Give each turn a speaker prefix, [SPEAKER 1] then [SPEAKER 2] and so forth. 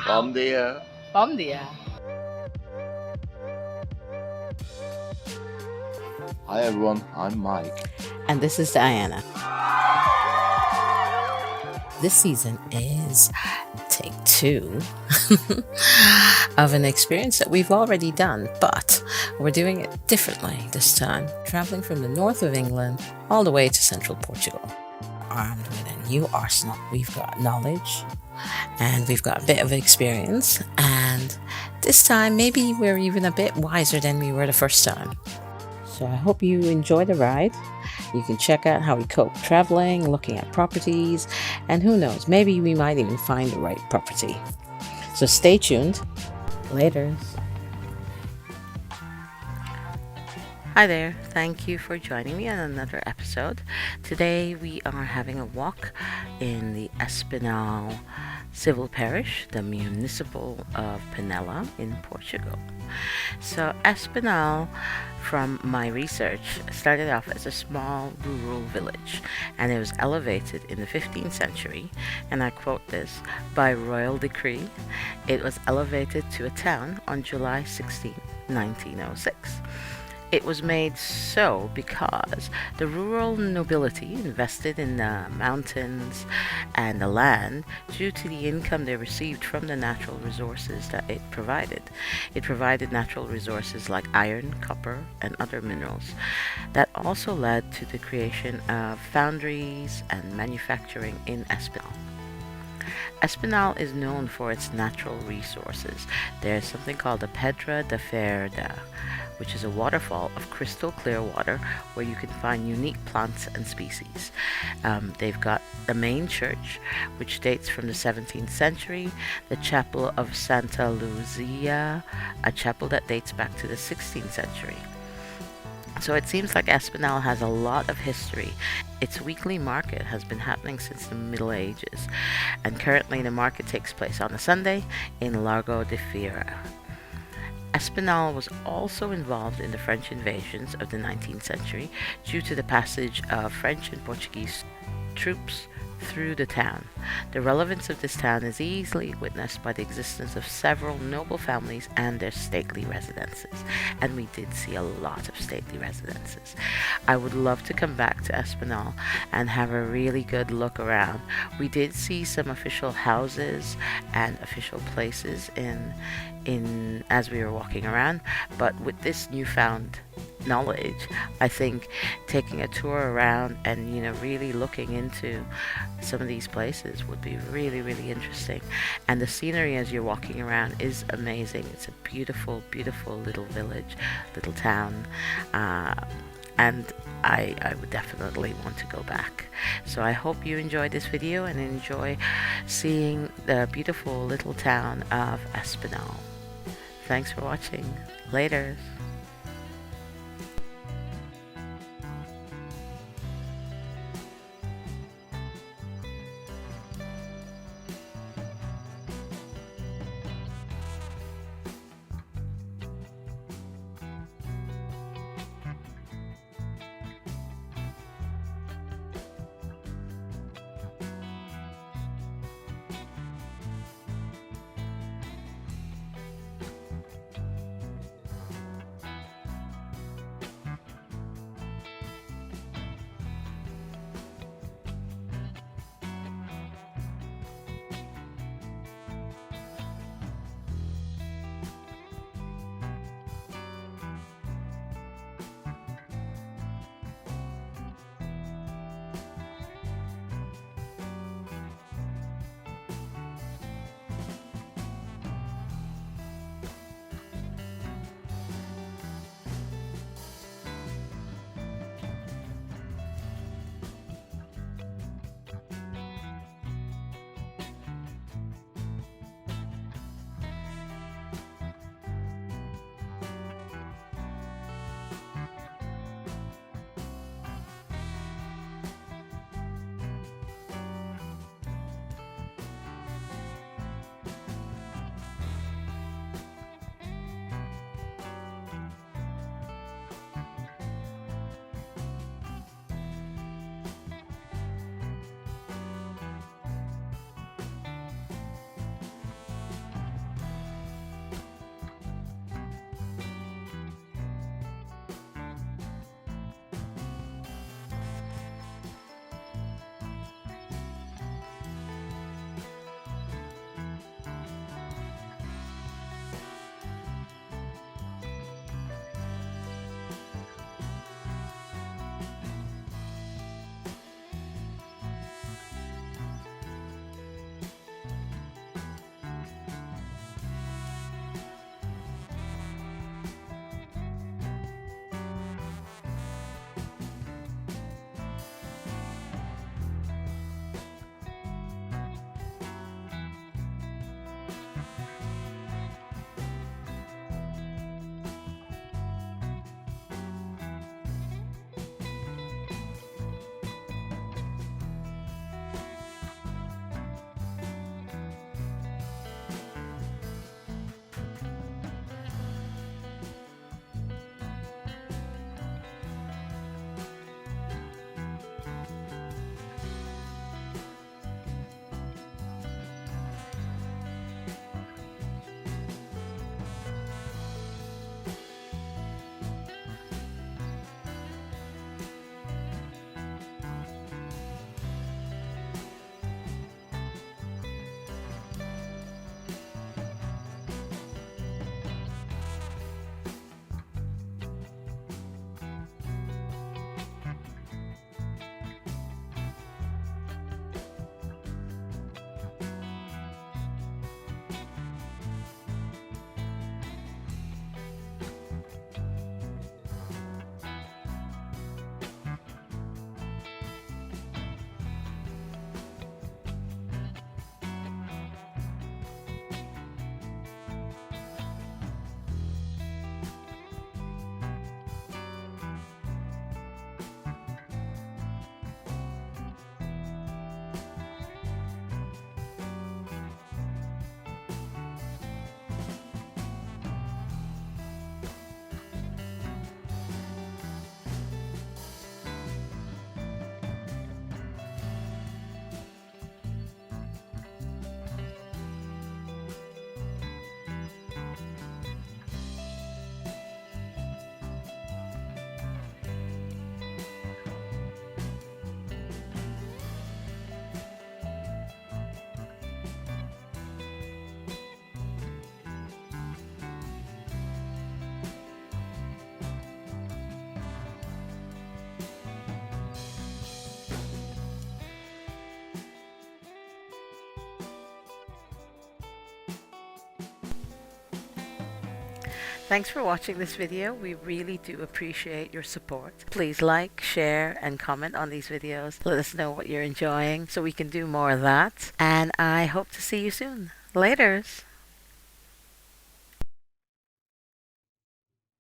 [SPEAKER 1] Bom dia.
[SPEAKER 2] Bom dia.
[SPEAKER 1] Hi everyone, I'm Mike.
[SPEAKER 2] And this is Diana. This season is take 2 of an experience that we've already done, but we're doing it differently this time, traveling from the north of England all the way to central Portugal. Armed with a new arsenal, we've got knowledge and we've got a bit of experience, and this time maybe we're even a bit wiser than we were the first time. So I hope you enjoy the ride. You can check out how we cope traveling, looking at properties, and who knows, maybe we might even find the right property. So stay tuned. Laters. Hi there, thank you for joining me on another episode. Today we are having a walk in the Espinhal civil parish, the municipal of Penela in Portugal. So Espinhal, from my research, started off as a small rural village, and it was elevated in the 15th century, and I quote this, by royal decree. It was elevated to a town on July 16, 1906. It was made so because the rural nobility invested in the mountains and the land due to the income they received from the natural resources that it provided. It provided natural resources like iron, copper, and other minerals. That also led to the creation of foundries and manufacturing in Espinhal. Espinhal is known for its natural resources. There's something called the Pedra da Ferda, which is a waterfall of crystal clear water where you can find unique plants and species. They've got the main church, which dates from the 17th century, the chapel of Santa Luzia, a chapel that dates back to the 16th century. So it seems like Espinhal has a lot of history. Its weekly market has been happening since the Middle Ages, and currently the market takes place on a Sunday in Largo de Feira. Espinhal was also involved in the French invasions of the 19th century due to the passage of French and Portuguese troops through the town. The relevance of this town is easily witnessed by the existence of several noble families and their stately residences, and we did see a lot of stately residences. I would love to come back to Espinhal and have a really good look around. We did see some official houses and official places in as we were walking around, but with this newfound knowledge, I think taking a tour around and really looking into some of these places would be really, really interesting. And the scenery as you're walking around is amazing. It's a beautiful, beautiful little village, little town, and I would definitely want to go back. So I hope you enjoyed this video and enjoy seeing the beautiful little town of Espinhal. Thanks for watching. Later. Thanks for watching this video. We really do appreciate your support. Please like, share, and comment on these videos. Let us know what you're enjoying so we can do more of that. And I hope to see you soon. Laters!